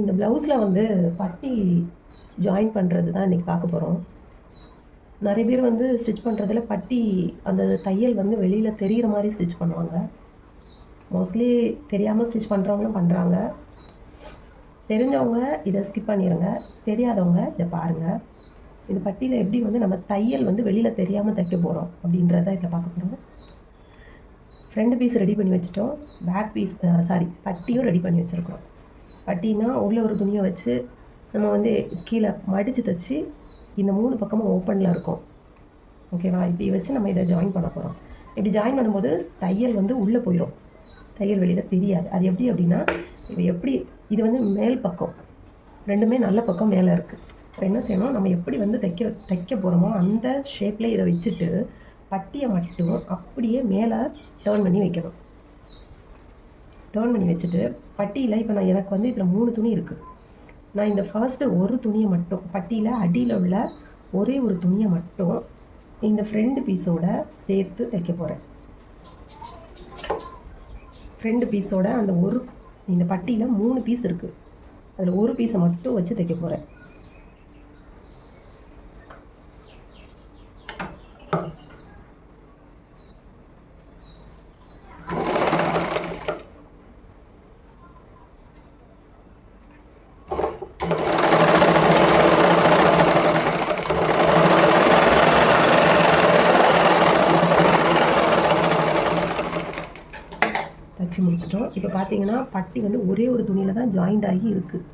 இந்த ப்ளவுஸில் வந்து பட்டி ஜாயின் பண்ணுறது தான் இன்றைக்கி பார்க்க போகிறோம். நிறைய பேர் வந்து ஸ்டிச் பண்ணுறதுல பட்டி அந்த தையல் வந்து வெளியில் தெரிகிற மாதிரி ஸ்டிச் பண்ணுவாங்க. மோஸ்ட்லி தெரியாமல் ஸ்டிச் பண்ணுறவங்களும் பண்ணுறாங்க. தெரிஞ்சவங்க இதை ஸ்கிப் பண்ணிடுங்க, தெரியாதவங்க இதை பாருங்கள். இந்த பட்டியில் எப்படி வந்து நம்ம தையல் வந்து வெளியில் தெரியாமல் தைக்க போகிறோம் அப்படின்றத இதில் பார்க்க போகிறோம். ஃப்ரண்ட் பீஸ் ரெடி பண்ணி வச்சுட்டோம், பேக் பீஸ் பட்டியும் ரெடி பண்ணி வச்சுருக்கோம். பட்டினா உள்ள ஒரு துணியை வச்சு நம்ம வந்து கீழே மடித்து தைச்சி இந்த 3 பக்கமும் ஓப்பனில் இருக்கும். ஓகேவா? இப்படி வச்சு நம்ம இதை ஜாயின் பண்ண போகிறோம். இப்படி ஜாயின் பண்ணும்போது தையல் வந்து உள்ளே போயிடும், தையல் வெளியில் தெரியாது. அது எப்படி அப்படின்னா, இப்போ எப்படி இது வந்து மேல் பக்கம், ரெண்டுமே நல்ல பக்கம் மேலே இருக்குது. இப்போ என்ன செய்யணும், நம்ம எப்படி வந்து தைக்க போகிறோமோ அந்த ஷேப்பில் இதை வச்சுட்டு பட்டியை மட்டும் அப்படியே மேலே டேர்ன் பண்ணி வைக்கணும். டேர்ன் பண்ணி வச்சுட்டு பட்டியில் இப்போ எனக்கு வந்து இதில் 3 துணி இருக்குது. நான் இந்த ஃபர்ஸ்ட்டு ஒரு துணியை மட்டும் பட்டியில் அடியில் உள்ள ஒரே ஒரு துணியை மட்டும் இந்த ஃப்ரண்ட் பீஸோட சேர்த்து தைக்க போகிறேன். ஃப்ரண்ட் பீஸோட அந்த இந்த பட்டியில் 3 பீஸ் இருக்குது, அதில் ஒரு பீஸை மட்டும் வச்சு தைக்க போகிறேன். தச்சு முடிச்சிட்டோம். இப்போ பார்த்தீங்கன்னா பட்டி வந்து ஒரே ஒரு துணியில் தான் ஜாயிண்ட் ஆகி இருக்குது.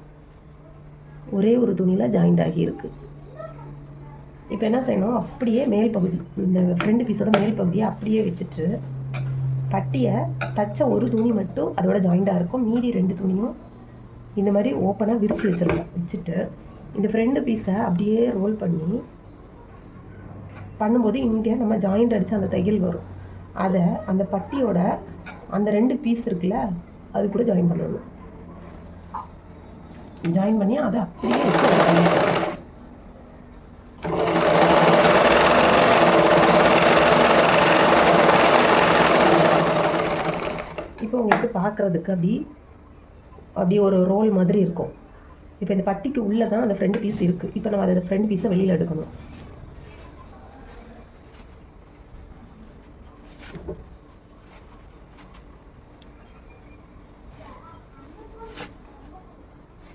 இப்போ என்ன செய்யணும், அப்படியே மேல் பகுதி, இந்த ஃப்ரண்ட் பீஸோட மேல் பகுதியை அப்படியே வச்சுட்டு பட்டியை தச்ச ஒரு துணி மட்டும் அதோட ஜாயிண்டாக இருக்கும், மீதி 2 துணியும் இந்த மாதிரி ஓப்பனாக விரித்து வச்சுட்டு இந்த ஃப்ரண்ட் பீஸை அப்படியே ரோல் பண்ணும்போது இங்கே நம்ம ஜாயிண்ட் அடித்து அந்த தையல் வரும். அதை அந்த பட்டியோட அந்த 2 பீஸ் இருக்குல்ல, அது கூட ஜாயின் பண்ணணும். ஜாயின் பண்ணி அதை அப்படியே இப்போ உங்களுக்கு பார்க்குறதுக்கு அப்படி ஒரு ரோல் மாதிரி இருக்கும். இப்போ இந்த பட்டிக்கு உள்ளே தான் அந்த ஃப்ரண்ட் பீஸ் இருக்குது. இப்போ நம்ம அதை ஃப்ரண்ட் பீஸை வெளியில் எடுக்கணும்.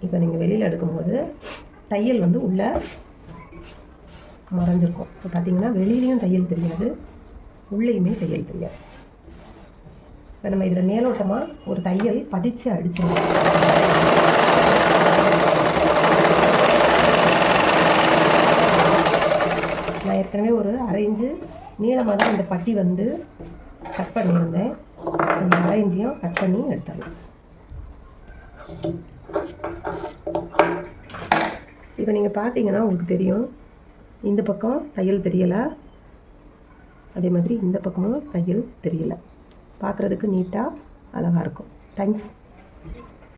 இப்போ நீங்கள் வெளியில் எடுக்கும்போது தையல் வந்து உள்ளே மறைஞ்சிருக்கும். இப்போ பார்த்தீங்கன்னா வெளியிலையும் தையல் தெரியாது, உள்ளேயுமே தையல் தெரியாது. இப்போ நம்ம இதில் மேலோட்டமாக ஒரு தையல் பதிச்சு அடிச்சிடணும். நான் ஏற்கனவே ஒரு 1/2 இன்ச்சு நீளமாக தான் இந்த பட்டி வந்து கட் பண்ணியிருந்தேன். அந்த 1/2 இன்ச்சையும் கட் பண்ணி எடுத்துடலாம். இப்போ நீங்கள் பார்த்தீங்கன்னா உங்களுக்கு தெரியும், இந்த பக்கம் தையல் தெரியலை, அதே மாதிரி இந்த பக்கமும் தையல் தெரியலை. பார்க்குறதுக்கு நீட்டாக அழகாக இருக்கும். தேங்க்ஸ்.